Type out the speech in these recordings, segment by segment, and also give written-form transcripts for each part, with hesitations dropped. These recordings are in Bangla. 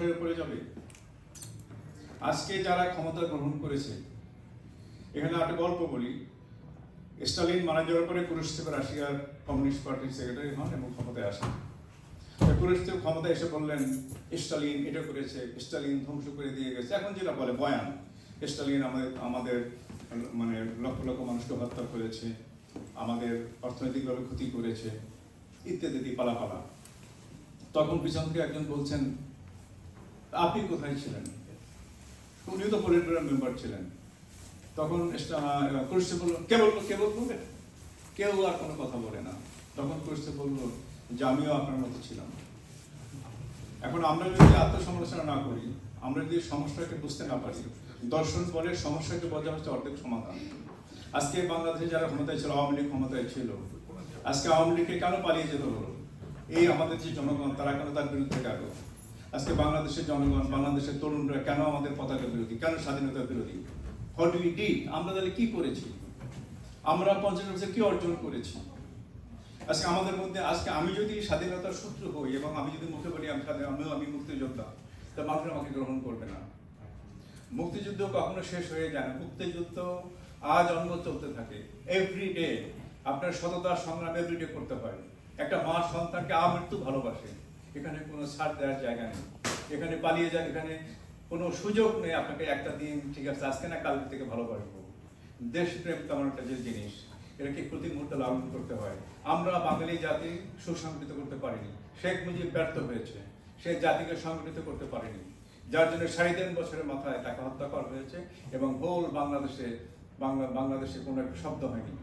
হয়ে পড়ে যাবে। আজকে যারা ক্ষমতা গ্রহণ করেছে, এখানে একটা গল্প বলি। স্টালিন মারা যাওয়ার পরে কুরুশচেভ রাশিয়ার কমিউনিস্ট পার্টির সেক্রেটারি হন এবং ক্ষমতায় আসেন। কুরুশচেভ ক্ষমতায় এসে বললেন স্টালিন এটা করেছে, স্টালিন ধ্বংস করে দিয়ে গেছে। এখন যেটা বলে বয়ান, স্টালিন আমাদের মানে লক্ষ লক্ষ মানুষকে হত্যা করেছে, আমাদের অর্থনৈতিকভাবে ক্ষতি করেছে, ইত্যাদি পালাপালা। তখন পিছন থেকে একজন বলছেন, আপনি কোথায় ছিলেন? উনিও তো পলিট ব্যুরো মেম্বার ছিলেন। তখন কুরুশচেভ বলল, কে বলবে? কেউ আর কোনো কথা বলে না। তখন কুরুশচেভ বলল যে আমিও আপনার মতো ছিলাম। এখন আমরা যদি আত্মসমালোচনা না করি, আমরা যদি সমস্যাকে বুঝতে না পারি, দর্শন বলে সমস্যাকে বোঝা হচ্ছে অর্ধেক সমাধান। আজকে বাংলাদেশে যারা ক্ষমতায় ছিল, আওয়ামী লীগ ক্ষমতায় ছিল, আজকে আওয়ামী লীগকে কেন পালিয়ে যেতে হলো? এই আমাদের যে জনগণ, তারা কেন তার বিরুদ্ধে গেল? আজকে বাংলাদেশের জনগণ, বাংলাদেশের তরুণরা কেন আমাদের পতাকা বিরোধী, কেন স্বাধীনতার বিরোধী? হোয়াট উই ডিড, আমরা তাহলে কি করেছি? আমরা 50 বছর কি অর্জন করেছি? আজকে আমাদের মধ্যে, আজকে আমি যদি স্বাধীনতার শত্রু হই এবং আমি যদি মুখে বলি আমি মুক্তিযোদ্ধা, তা মানুষ আমাকে গ্রহণ করবে না। মুক্তিযুদ্ধ কখনো শেষ হয়ে যায় না। মুক্তিযুদ্ধ আজ অন্য চলতে থাকে। এভরিডে আপনার সততার সংগ্রাম এভরিডে করতে হয়। একটা মা সন্তানকে আমৃত্যু ভালোবাসে, এখানে কোনো ছাড় দেওয়ার জায়গা নেই। এখানে পালিয়ে যান, এখানে কোনো সুযোগ নেই আপনাকে একটা দিন ঠিক আছে আজকে না কাল থেকে ভালোবাসবো। দেশপ্রেম তেমন একটা যে জিনিস, এটাকে প্রতি মুহূর্তে লালন করতে হয়। আমরা বাঙালি জাতি সুসংগঠিত করতে পারিনি। শেখ মুজিব ব্যর্থ হয়েছে, সে জাতিকে সংগঠিত করতে পারেনি, যার জন্য 3.5 বছরের মাথায় তাকে হত্যা করা হয়েছে এবং হোল বাংলাদেশে কোনো একটা শব্দ হয়নি।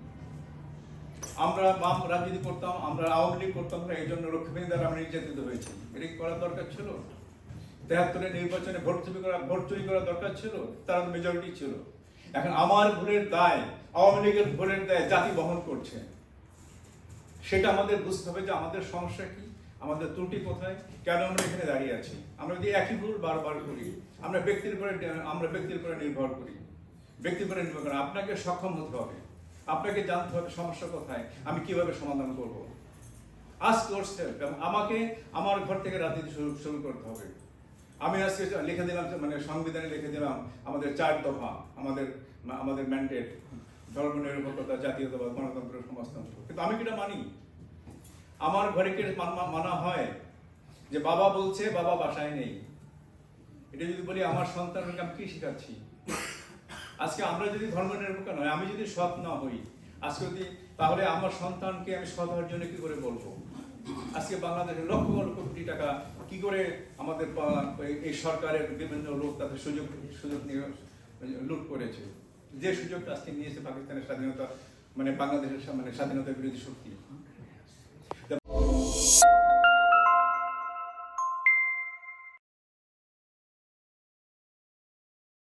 আমরা বাম রাজনীতি করতাম, আমরা আওয়ামী লীগ করতাম না, এই জন্য রক্ষীবাহিনী দ্বারা আমরা নির্যাতিত হয়েছি। এটা কি করার দরকার ছিল? 73-এর নির্বাচনে ভোট চুরি করার দরকার ছিল? তারা মেজরিটি ছিল। এখন আমার ভুলের দায়, আওয়ামী লীগের ভুলের দায় জাতি বহন করছে। সেটা আমাদের বুঝতে হবে যে আমাদের সমস্যা কি, আমাদের ত্রুটি কোথায়, কেন আমরা এখানে দাঁড়িয়ে আছি। আমরা যদি একই ভুল বারবার করি, আমরা ব্যক্তির উপরে নির্ভর করি। আপনাকে সক্ষম হতে হবে, আপনাকে জানতে হবে সমস্যা কোথায়, আমি কিভাবে সমাধান করব। Ask yourself. এবং আমাকে আমার ঘর থেকে রাজনীতি শুরু করতে হবে। আমি আজকে লিখে দিলাম, মানে সংবিধানে লিখে দিলাম আমাদের 4 দফা, আমাদের ম্যান্ডেট, ধর্মনিরপেক্ষতা, জাতীয়তাবাদ, গণতন্ত্র, সমাজতন্ত্র। কিন্তু আমি কিটা মানি? আমার ঘরে কি মানা হয় যে বাবা বলছে, বাবা বাসায় নেই? এটা যদি বলি আমার সন্তানকে আমি কি শেখাচ্ছি? আজকে আমরা যদি ধর্মনিরপেক্ষ নয়, আমি যদি সৎ না হই, আজকে যদি, তাহলে আমার সন্তানকে আমি সৎ হওয়ার জন্য কি করে বলবো? আজকে বাংলাদেশের লক্ষ লক্ষ কোটি টাকা কি করে আমাদের এই সরকারের বিভিন্ন লোক তাদের সুযোগ নিয়ে লুট করেছে। যে সুযোগটা আজকে নিয়েছে পাকিস্তানের স্বাধীনতা, মানে বাংলাদেশের স্বাধীনতা বিরোধী শক্তি।